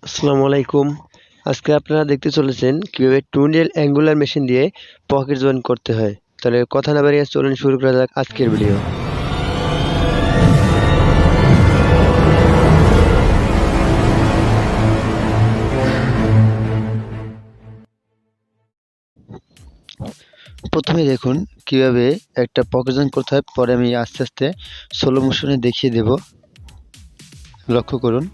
আসসালামু আলাইকুম। আজকে আপনারা দেখতে চলেছেন কিভাবে টুনেল অ্যাঙ্গুলার মেশিন দিয়ে পকেট জয়েন করতে হয়। তাহলে কথা না বাড়িয়ে চলুন শুরু করা যাক আজকের ভিডিও। প্রথমে দেখুন কিভাবে একটা পকেট জয়েন করতে হয়, পরে আমি আস্তে আস্তে স্লো মোশনে দেখিয়ে দেব। লক্ষ্য করুন,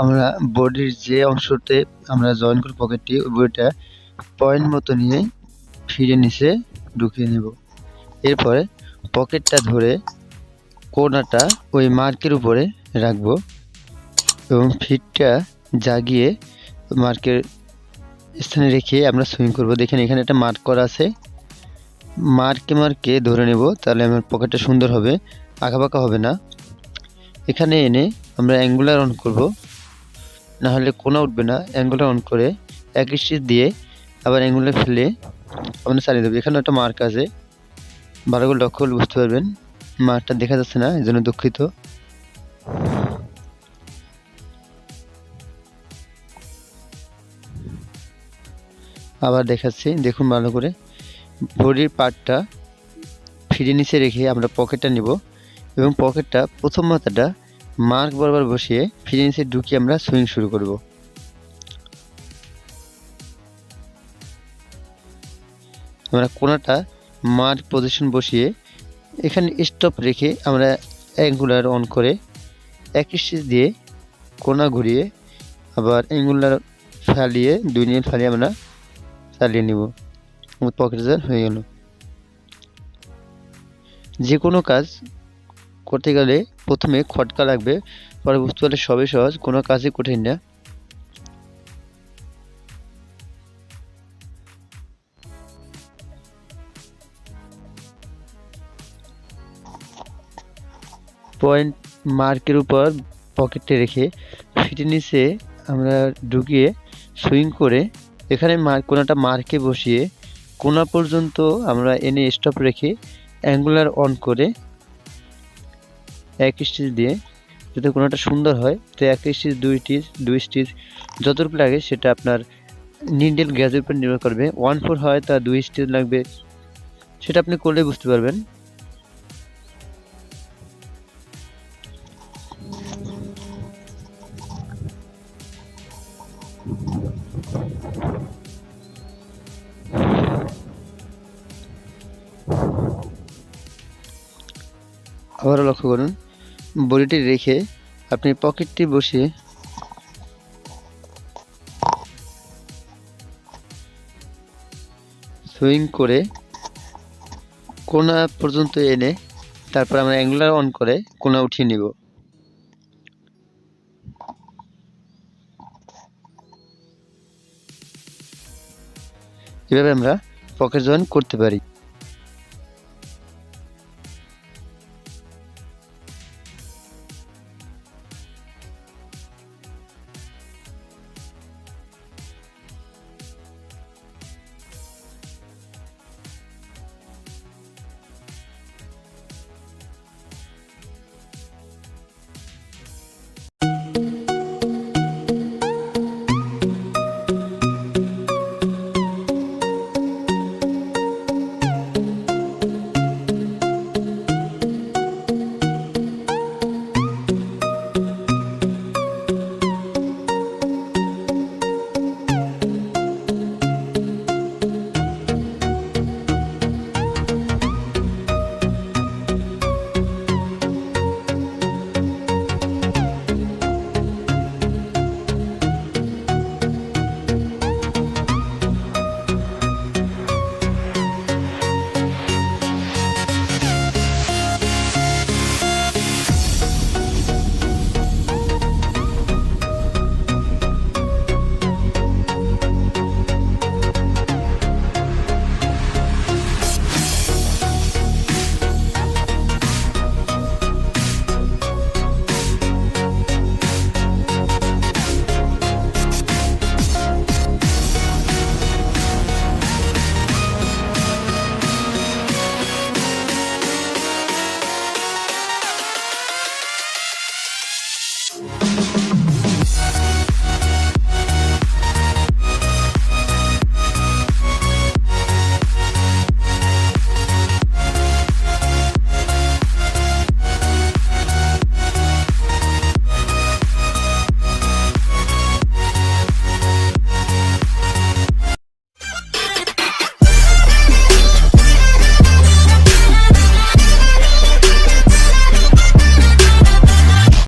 আমরা বডির যে অংশতে আমরা জয়েন করি পকেটটি, ওই বডিটা পয়েন্ট মতো নিয়ে ফিরে নিচে ঢুকিয়ে নেব। এরপরে পকেটটা ধরে কোণাটা ওই মার্কের উপরে রাখবো এবং ফিটটা জাগিয়ে মার্কের স্থানে রেখে আমরা সুইং করব। দেখেন এখানে একটা মার্ক করা আছে, মার্কে ধরে নেব, তাহলে আমার পকেটটা সুন্দর হবে, আঁকাবাঁকা হবে না। এখানে এনে আমরা অ্যাঙ্গুলার অন করব, না হলে কোণা উঠবে না। অ্যাঙ্গুলার অন করে এক স্টিচ দিয়ে আবার অ্যাঙ্গুলার ফেলে আমরা চালিয়ে দেবো। এখানে একটা মার্ক আছে, ভালো করে লক্ষ্য করলে বুঝতে পারবেন। মার্কটা দেখা যাচ্ছে না, এই জন্য দুঃখিত। আবার দেখাচ্ছি, দেখুন ভালো করে। বডির পার্টটা ফিরে নিচে রেখে আমরা পকেটটা নিব এবং পকেটটা প্রথম মাথাটা মার্ক বরাবর বসিয়ে ফিরে নিচে ঢুকিয়ে আমরা সুইং শুরু করব। আমরা কোণাটা মার্ক পজিশন বসিয়ে এখানে স্টপ রেখে আমরা অ্যাঙ্গুলার অন করে এক স্টিচ দিয়ে কোণা ঘুরিয়ে আবার অ্যাঙ্গুলার ফালিয়ে 2 নিয়ে ফালিয়ে আমরা চালিয়ে নিব। পকেট জয়েন হয়ে গেল। যে কোনো কাজ করতে গেলে প্রথমে খটকা লাগবে, পরে বুঝতে পারলে সবই সহজ, কোনো কাজই কঠিন না। পয়েন্ট মার্কের উপর পকেটে রেখে ফিটের নিচে আমরা ঢুকিয়ে সুইং করে এখানে কোণাটা মার্কে বসিয়ে কোণা পর্যন্ত আমরা এনে স্টপ রেখে অ্যাঙ্গুলার অন করে এক স্টিচ দিয়ে, যাতে কোণাটা সুন্দর হয়, তো এক স্টিচ দুই স্টিচ যতটুকু লাগে সেটা আপনার নিডেল গ্যাজের উপর নির্ভর করবে। 1/4 হয় তা 2 স্টিচ লাগবে, সেটা আপনি করলে বুঝতে পারবেন। আবারও লক্ষ্য করুন, বডিটি রেখে আপনি পকেটটি বসিয়ে সুইং করে কোণা পর্যন্ত এনে তারপর আমরা অ্যাঙ্গুলার অন করে কোণা উঠিয়ে নিব। এভাবে আমরা পকেট জয়েন করতে পারি।